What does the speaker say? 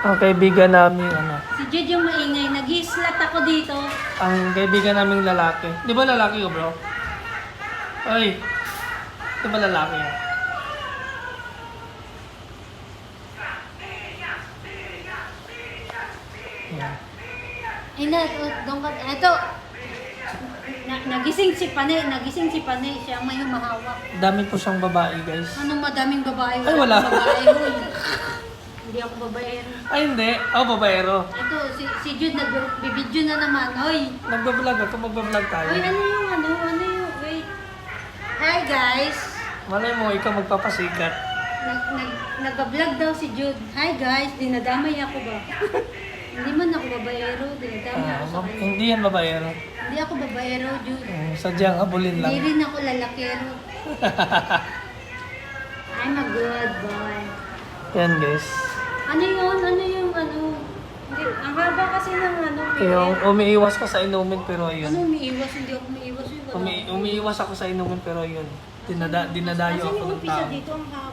Ang kaibigan namin, Si Jed yung maingay. Nag-i-slat ako dito. ang kaibigan naming lalaki. Di ba lalaki ko, bro? Ay, di ba lalaki? Yan. Ay na, doon ka. Ito. Nagising si Panay. Siya ang may humahawak. Dami po siyang babae, guys. Anong madaming babae? Ay, wala. Akong babae, hoy. Hindi ako babae. Ay, hindi. Oh, babaero. Ito, si Jude nagbibidyo na naman. Hoy. Nagbablog ako, magbablog tayo. Hoy, ano yung, wait. Hi guys. Malay mo, ikaw magpapasikat. Nag-vlog daw si Jude. Hi guys, dinadamay ako ba? Hindi man ako babaero, dinadamay ako sa kanya. Hindi yan babaero. Hindi ako babaero, Jude. Sadyang abulin Hindi lang. rin ako lalakero. I'm a good boy. Yan, guys. Ano yun? Hindi, ang haba kasi ng Yung umiiwas ka sa inumin, pero ayun. Ano umiiwas? Hindi ako umiiwas. Umiiwas ako sa inumin, pero yun. Dinadayo Kasi ako yung ng umpisa tao. dito ang haba.